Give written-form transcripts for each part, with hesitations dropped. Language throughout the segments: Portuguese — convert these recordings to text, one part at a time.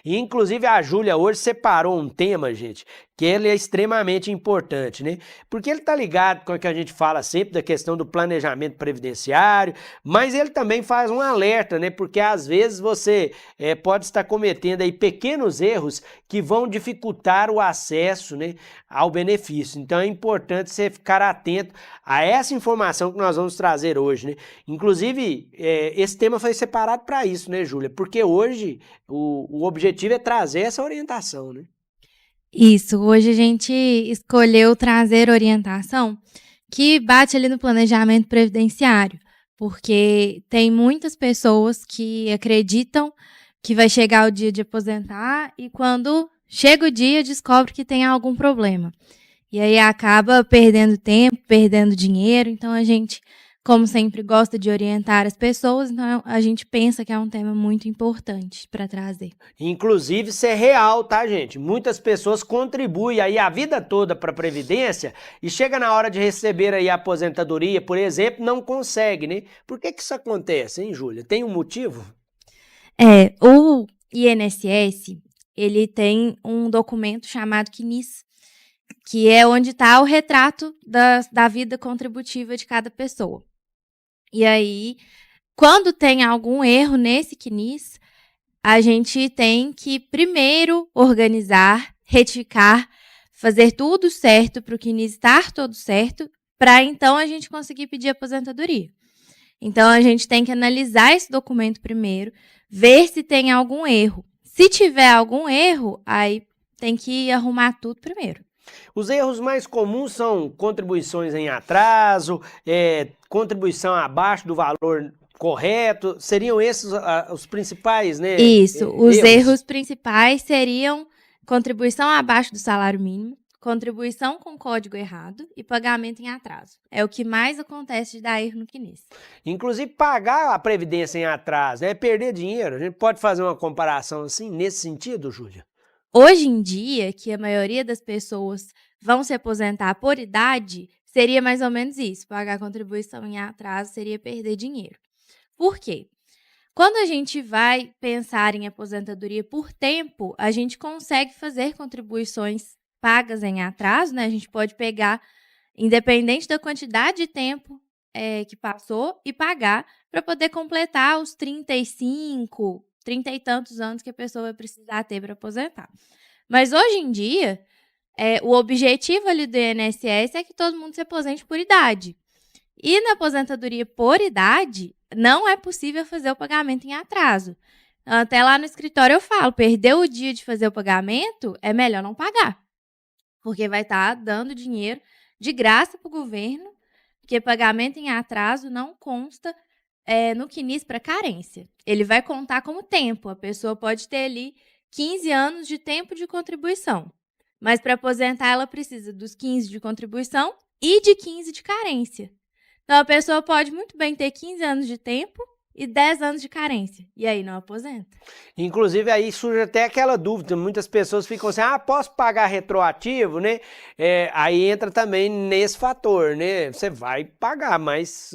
E, inclusive, a Júlia hoje separou um tema, gente, que ele é extremamente importante, né? Porque ele tá ligado com o que a gente fala sempre da questão do planejamento previdenciário, mas ele também faz um alerta, né? Porque às vezes você pode estar cometendo aí pequenos erros que vão dificultar o acesso, né, ao benefício. Então é importante você ficar atento a essa informação que nós vamos trazer hoje, né? Inclusive, esse tema foi separado para isso, né, Júlia? Porque hoje o objetivo é trazer essa orientação, né? Isso, hoje a gente escolheu trazer orientação que bate ali no planejamento previdenciário, porque tem muitas pessoas que acreditam que vai chegar o dia de aposentar e quando chega o dia descobre que tem algum problema. E aí acaba perdendo tempo, perdendo dinheiro, então a gente, como sempre, gosta de orientar as pessoas, então a gente pensa que é um tema muito importante para trazer. Inclusive, isso é real, tá, gente? Muitas pessoas contribuem aí a vida toda para a Previdência e chega na hora de receber aí a aposentadoria, por exemplo, não consegue, né? Por que que isso acontece, hein, Júlia? Tem um motivo? O INSS, ele tem um documento chamado CNIS, que é onde está o retrato da vida contributiva de cada pessoa. E aí, quando tem algum erro nesse CNIS, a gente tem que primeiro organizar, retificar, fazer tudo certo para o CNIS estar todo certo, para então a gente conseguir pedir aposentadoria. Então, a gente tem que analisar esse documento primeiro, ver se tem algum erro. Se tiver algum erro, aí tem que arrumar tudo primeiro. Os erros mais comuns são contribuições em atraso, contribuição abaixo do valor correto, seriam esses os principais, né, Isso, os erros? erros principais seriam contribuição abaixo do salário mínimo, contribuição com código errado e pagamento em atraso. É o que mais acontece de dar erro no CNIS. Inclusive pagar a previdência em atraso, é perder dinheiro. A gente pode fazer uma comparação assim, nesse sentido, Júlia? Hoje em dia, que a maioria das pessoas vão se aposentar por idade, seria mais ou menos isso. Pagar contribuição em atraso seria perder dinheiro. Por quê? Quando a gente vai pensar em aposentadoria por tempo, a gente consegue fazer contribuições pagas em atraso, né? A gente pode pegar, independente da quantidade de tempo que passou, e pagar para poder completar os 35, 30 e tantos anos que a pessoa vai precisar ter para aposentar. Mas hoje em dia, o objetivo ali do INSS é que todo mundo se aposente por idade. E na aposentadoria por idade, não é possível fazer o pagamento em atraso. Até lá no escritório eu falo, perdeu o dia de fazer o pagamento, é melhor não pagar. Porque vai estar dando dinheiro de graça para o governo, porque pagamento em atraso não consta no CNIS para carência. Ele vai contar como tempo. A pessoa pode ter ali 15 anos de tempo de contribuição. Mas para aposentar, ela precisa dos 15 de contribuição e de 15 de carência. Então, a pessoa pode muito bem ter 15 anos de tempo e 10 anos de carência. E aí não aposenta. Inclusive aí surge até aquela dúvida, muitas pessoas ficam assim, posso pagar retroativo, né? Aí entra também nesse fator, né? Você vai pagar, mas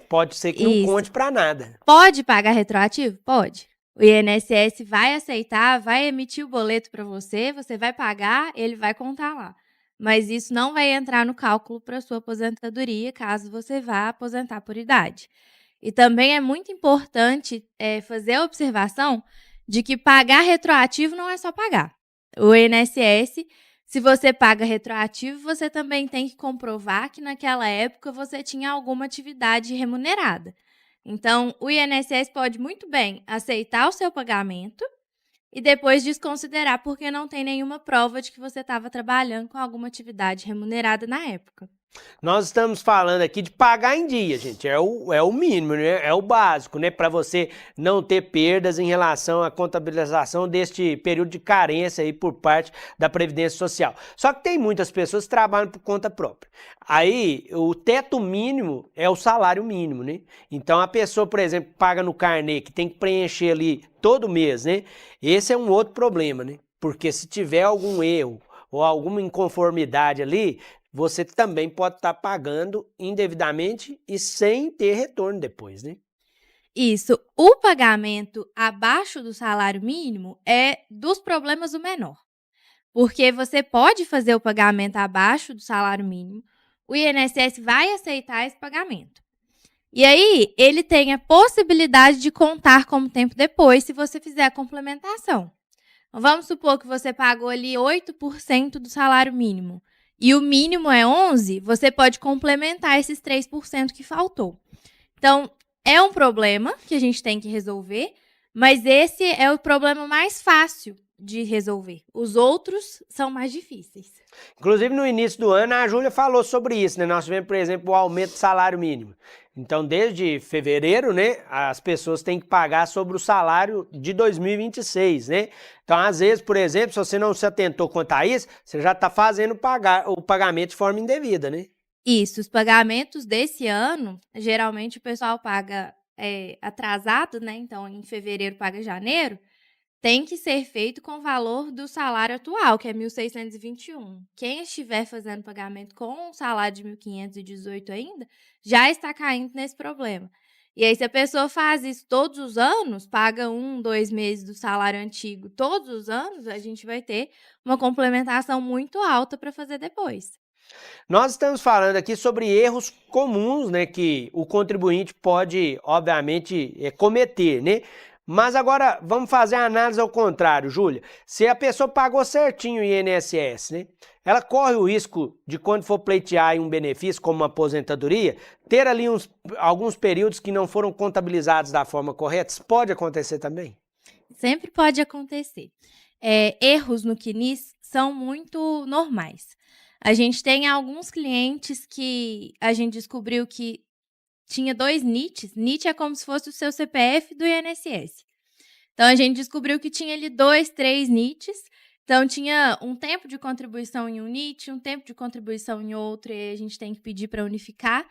pode ser que não Isso. conte para nada. Pode pagar retroativo? Pode. O INSS vai aceitar, vai emitir o boleto para você, você vai pagar, ele vai contar lá. Mas isso não vai entrar no cálculo para sua aposentadoria, caso você vá aposentar por idade. E também é muito importante fazer a observação de que pagar retroativo não é só pagar. O INSS, se você paga retroativo, você também tem que comprovar que naquela época você tinha alguma atividade remunerada. Então, o INSS pode muito bem aceitar o seu pagamento e depois desconsiderar porque não tem nenhuma prova de que você estava trabalhando com alguma atividade remunerada na época. Nós estamos falando aqui de pagar em dia, gente. É o mínimo, né? É o básico, né? Para você não ter perdas em relação à contabilização deste período de carência aí por parte da Previdência Social. Só que tem muitas pessoas que trabalham por conta própria. Aí, o teto mínimo é o salário mínimo, né? Então, a pessoa, por exemplo, paga no carnê, que tem que preencher ali todo mês, né? Esse é um outro problema, né? Porque se tiver algum erro ou alguma inconformidade ali, você também pode estar pagando indevidamente e sem ter retorno depois, né? Isso. O pagamento abaixo do salário mínimo é dos problemas o menor. Porque você pode fazer o pagamento abaixo do salário mínimo, o INSS vai aceitar esse pagamento. E aí, ele tem a possibilidade de contar como tempo depois, se você fizer a complementação. Então, vamos supor que você pagou ali 8% do salário mínimo e o mínimo é 11%, você pode complementar esses 3% que faltou. Então, é um problema que a gente tem que resolver, mas esse é o problema mais fácil de resolver. Os outros são mais difíceis. Inclusive, no início do ano, a Júlia falou sobre isso, né? Nós tivemos, por exemplo, o aumento do salário mínimo. Então, desde fevereiro, né, as pessoas têm que pagar sobre o salário de 2026, né? Então, às vezes, por exemplo, se você não se atentou quanto a isso, você já está fazendo o pagamento de forma indevida, né? Isso, os pagamentos desse ano, geralmente o pessoal paga atrasado, né? Então, em fevereiro paga janeiro. Tem que ser feito com o valor do salário atual, que é 1.621. Quem estiver fazendo pagamento com um salário de 1.518 ainda, já está caindo nesse problema. E aí, se a pessoa faz isso todos os anos, paga 2 meses do salário antigo todos os anos, a gente vai ter uma complementação muito alta para fazer depois. Nós estamos falando aqui sobre erros comuns, né, que o contribuinte pode, obviamente, cometer, né? Mas agora vamos fazer a análise ao contrário, Júlia. Se a pessoa pagou certinho o INSS, né? Ela corre o risco de, quando for pleitear um benefício, como uma aposentadoria, ter ali alguns períodos que não foram contabilizados da forma correta? Isso pode acontecer também? Sempre pode acontecer. Erros no CNIS são muito normais. A gente tem alguns clientes que a gente descobriu que tinha 2 NITs. NIT é como se fosse o seu CPF do INSS. Então, a gente descobriu que tinha ali 2, 3 NITs. Então, tinha um tempo de contribuição em um NIT, um tempo de contribuição em outro, e a gente tem que pedir para unificar,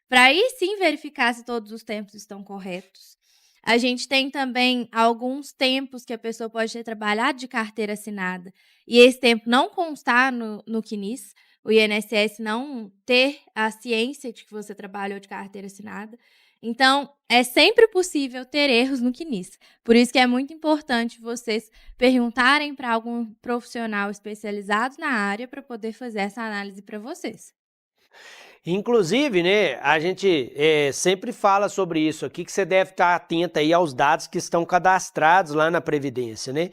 para aí sim verificar se todos os tempos estão corretos. A gente tem também alguns tempos que a pessoa pode ter trabalhado de carteira assinada e esse tempo não constar no CNIS, o INSS não ter a ciência de que você trabalhou de carteira assinada. Então, é sempre possível ter erros no CNIS. Por isso que é muito importante vocês perguntarem para algum profissional especializado na área para poder fazer essa análise para vocês. Inclusive, né, a gente sempre fala sobre isso aqui, que você deve estar atento aí aos dados que estão cadastrados lá na Previdência, né?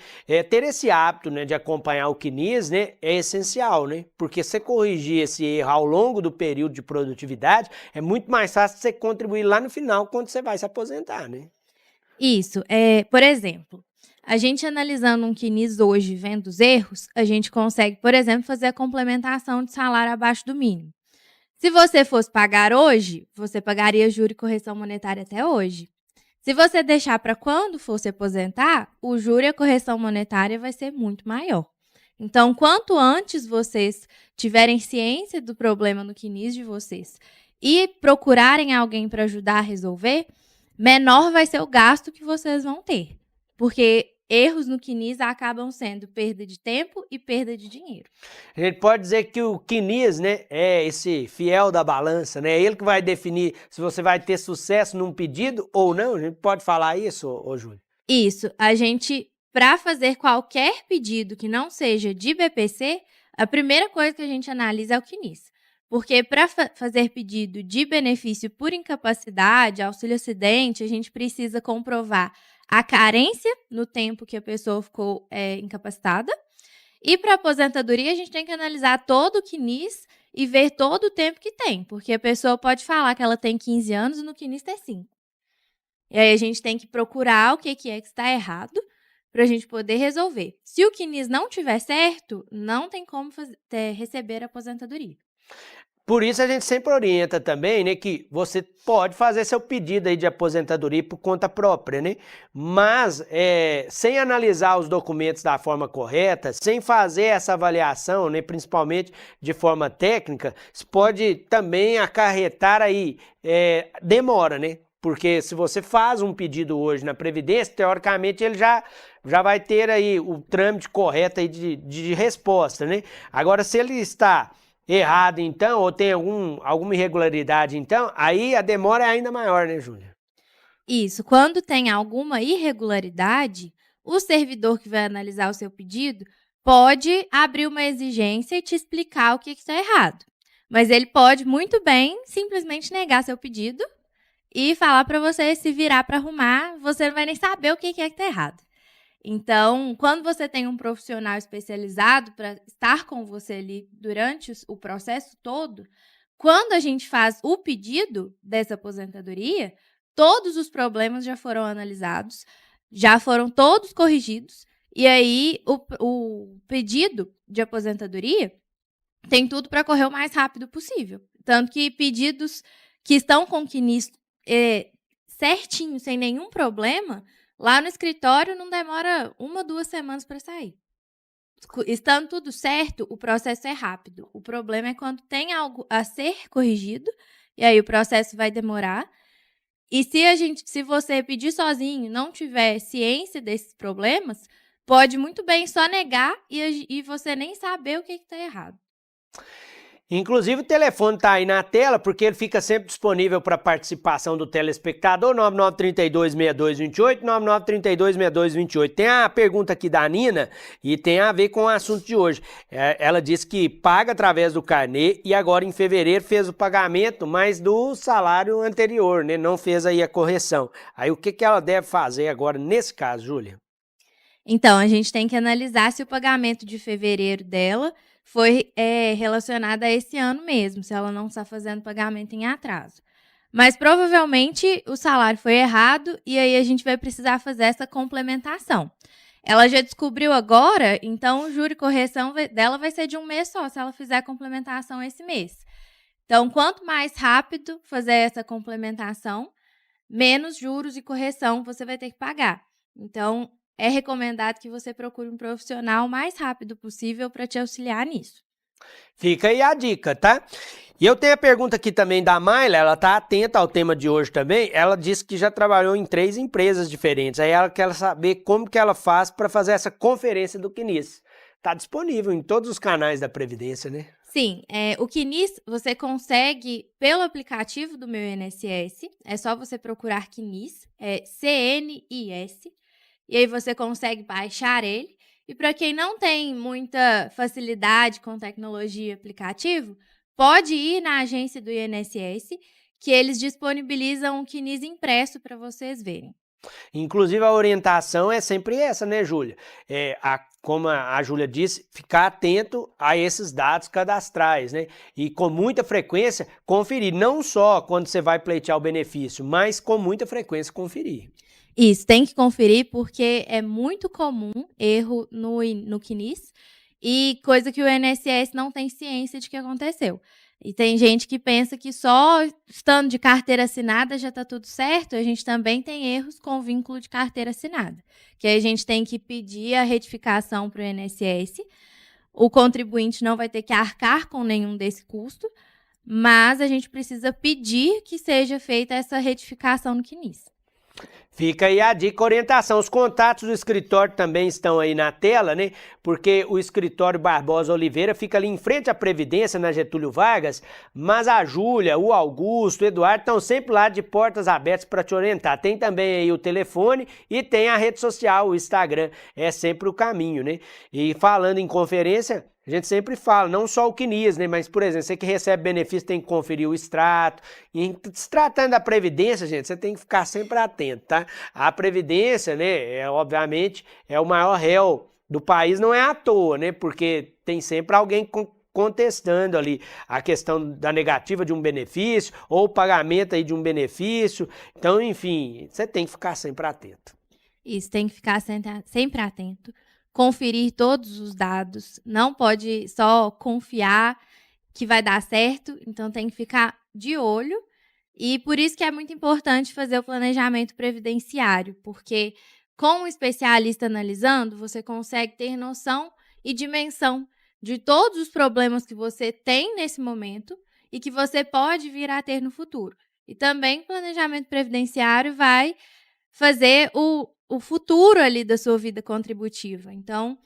Ter esse hábito, né, de acompanhar o CNIS, né, é essencial, né? Porque você corrigir esse erro ao longo do período de produtividade, é muito mais fácil você contribuir lá no final, quando você vai se aposentar, né? Isso. Por exemplo, a gente analisando um CNIS hoje, vendo os erros, a gente consegue, por exemplo, fazer a complementação de salário abaixo do mínimo. Se você fosse pagar hoje, você pagaria juro e correção monetária até hoje. Se você deixar para quando for se aposentar, o juro e a correção monetária vai ser muito maior. Então, quanto antes vocês tiverem ciência do problema no CNIS de vocês e procurarem alguém para ajudar a resolver, menor vai ser o gasto que vocês vão ter. Porque erros no CNIS acabam sendo perda de tempo e perda de dinheiro. A gente pode dizer que o CNIS, né, é esse fiel da balança, né? É ele que vai definir se você vai ter sucesso num pedido ou não. A gente pode falar isso, ô Júlia? Isso. A gente, para fazer qualquer pedido que não seja de BPC, a primeira coisa que a gente analisa é o CNIS. Porque para fazer pedido de benefício por incapacidade, auxílio-acidente, a gente precisa comprovar a carência no tempo que a pessoa ficou incapacitada. E para aposentadoria, a gente tem que analisar todo o CNIS e ver todo o tempo que tem. Porque a pessoa pode falar que ela tem 15 anos e no CNIS tem 5. E aí a gente tem que procurar o que está errado para a gente poder resolver. Se o CNIS não tiver certo, não tem como receber a aposentadoria. Por isso a gente sempre orienta também, né, que você pode fazer seu pedido aí de aposentadoria por conta própria, né? Mas sem analisar os documentos da forma correta, sem fazer essa avaliação, né, principalmente de forma técnica, isso pode também acarretar aí demora, né? Porque se você faz um pedido hoje na Previdência, teoricamente ele já vai ter aí o trâmite correto aí de resposta, né? Agora, se ele está errado, então, ou tem alguma irregularidade, então, aí a demora é ainda maior, né, Júlia? Isso, quando tem alguma irregularidade, o servidor que vai analisar o seu pedido pode abrir uma exigência e te explicar o que está errado. Mas ele pode muito bem simplesmente negar seu pedido e falar para você se virar para arrumar, você não vai nem saber o que é que está errado. Então, quando você tem um profissional especializado para estar com você ali durante o processo todo, quando a gente faz o pedido dessa aposentadoria, todos os problemas já foram analisados, já foram todos corrigidos, e aí o pedido de aposentadoria tem tudo para correr o mais rápido possível. Tanto que pedidos que estão com o CNIS certinho, sem nenhum problema, lá no escritório não demora 1 ou 2 semanas para sair. Estando tudo certo, o processo é rápido. O problema é quando tem algo a ser corrigido, e aí o processo vai demorar. E se você pedir sozinho, não tiver ciência desses problemas, pode muito bem só negar e você nem saber o que está errado. Inclusive o telefone está aí na tela, porque ele fica sempre disponível para participação do telespectador, 99326228, 99326228. Tem a pergunta aqui da Nina e tem a ver com o assunto de hoje. Ela disse que paga através do carnê e agora em fevereiro fez o pagamento, mas do salário anterior, né? Não fez aí a correção. Aí o que ela deve fazer agora nesse caso, Júlia? Então, a gente tem que analisar se o pagamento de fevereiro dela foi relacionada a esse ano mesmo, se ela não está fazendo pagamento em atraso. Mas provavelmente o salário foi errado e aí a gente vai precisar fazer essa complementação. Ela já descobriu agora, então o juro e correção dela vai ser de 1 mês só, se ela fizer a complementação esse mês. Então, quanto mais rápido fazer essa complementação, menos juros e correção você vai ter que pagar. Então, é recomendado que você procure um profissional o mais rápido possível para te auxiliar nisso. Fica aí a dica, tá? E eu tenho a pergunta aqui também da Mayla, ela tá atenta ao tema de hoje também. Ela disse que já trabalhou em 3 empresas diferentes. Aí ela quer saber como que ela faz para fazer essa conferência do CNIS. Tá disponível em todos os canais da Previdência, né? Sim, o CNIS você consegue pelo aplicativo do Meu INSS, é só você procurar CNIS, CNIS, e aí você consegue baixar ele. E para quem não tem muita facilidade com tecnologia e aplicativo, pode ir na agência do INSS, que eles disponibilizam um CNIS impresso para vocês verem. Inclusive a orientação é sempre essa, né, Júlia? Como a Júlia disse, ficar atento a esses dados cadastrais, né? E com muita frequência conferir, não só quando você vai pleitear o benefício, mas com muita frequência conferir. Isso, tem que conferir porque é muito comum erro no CNIS e coisa que o INSS não tem ciência de que aconteceu. E tem gente que pensa que só estando de carteira assinada já está tudo certo. A gente também tem erros com vínculo de carteira assinada, que aí a gente tem que pedir a retificação para o INSS. O contribuinte não vai ter que arcar com nenhum desse custo, mas a gente precisa pedir que seja feita essa retificação no CNIS. Fica aí a dica, orientação. Os contatos do escritório também estão aí na tela, né? Porque o escritório Barbosa Oliveira fica ali em frente à Previdência, na Getúlio Vargas, mas a Júlia, o Augusto, o Eduardo estão sempre lá de portas abertas para te orientar. Tem também aí o telefone e tem a rede social, o Instagram. É sempre o caminho, né? E falando em conferência, a gente sempre fala, não só o CNIS, né? Mas, por exemplo, você que recebe benefício tem que conferir o extrato. E se tratando da Previdência, gente, você tem que ficar sempre atento, tá? A Previdência, né, obviamente, é o maior réu do país, não é à toa, né? Porque tem sempre alguém contestando ali a questão da negativa de um benefício ou o pagamento aí de um benefício. Então, enfim, você tem que ficar sempre atento. Isso, tem que ficar sempre atento. Conferir todos os dados, não pode só confiar que vai dar certo, então tem que ficar de olho. E por isso que é muito importante fazer o planejamento previdenciário, porque com um especialista analisando, você consegue ter noção e dimensão de todos os problemas que você tem nesse momento e que você pode vir a ter no futuro. E também o planejamento previdenciário vai fazer o futuro ali da sua vida contributiva. Então,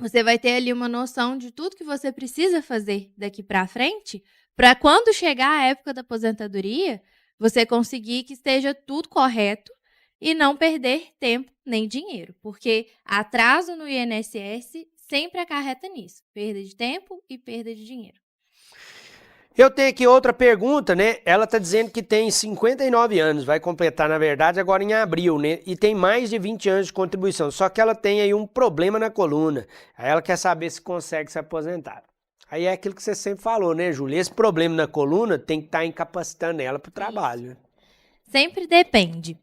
você vai ter ali uma noção de tudo que você precisa fazer daqui para frente, para quando chegar a época da aposentadoria, você conseguir que esteja tudo correto e não perder tempo nem dinheiro, porque atraso no INSS sempre acarreta nisso, perda de tempo e perda de dinheiro. Eu tenho aqui outra pergunta, né? Ela tá dizendo que tem 59 anos, vai completar, na verdade, agora em abril, né? E tem mais de 20 anos de contribuição, só que ela tem aí um problema na coluna. Aí ela quer saber se consegue se aposentar. Aí é aquilo que você sempre falou, né, Júlia? Esse problema na coluna tem que estar incapacitando ela para o trabalho, né? Sempre depende.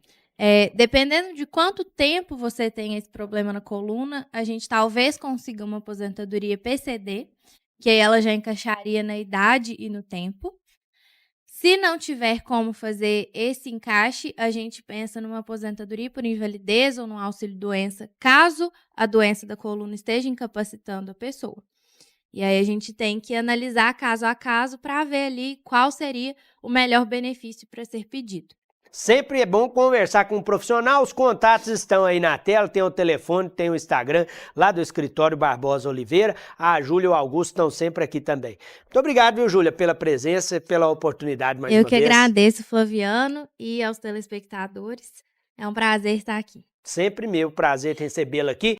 Dependendo de quanto tempo você tem esse problema na coluna, a gente talvez consiga uma aposentadoria PCD, que aí ela já encaixaria na idade e no tempo. Se não tiver como fazer esse encaixe, a gente pensa numa aposentadoria por invalidez ou num auxílio-doença, caso a doença da coluna esteja incapacitando a pessoa. E aí a gente tem que analisar caso a caso para ver ali qual seria o melhor benefício para ser pedido. Sempre é bom conversar com um profissional, os contatos estão aí na tela, tem o telefone, tem o Instagram lá do escritório Barbosa Oliveira, a Júlia e o Augusto estão sempre aqui também. Muito obrigado, viu, Júlia, pela presença e pela oportunidade mais uma Eu vez. que agradeço, Flaviano, e aos telespectadores. É um prazer estar aqui. Sempre meu prazer recebê-la aqui.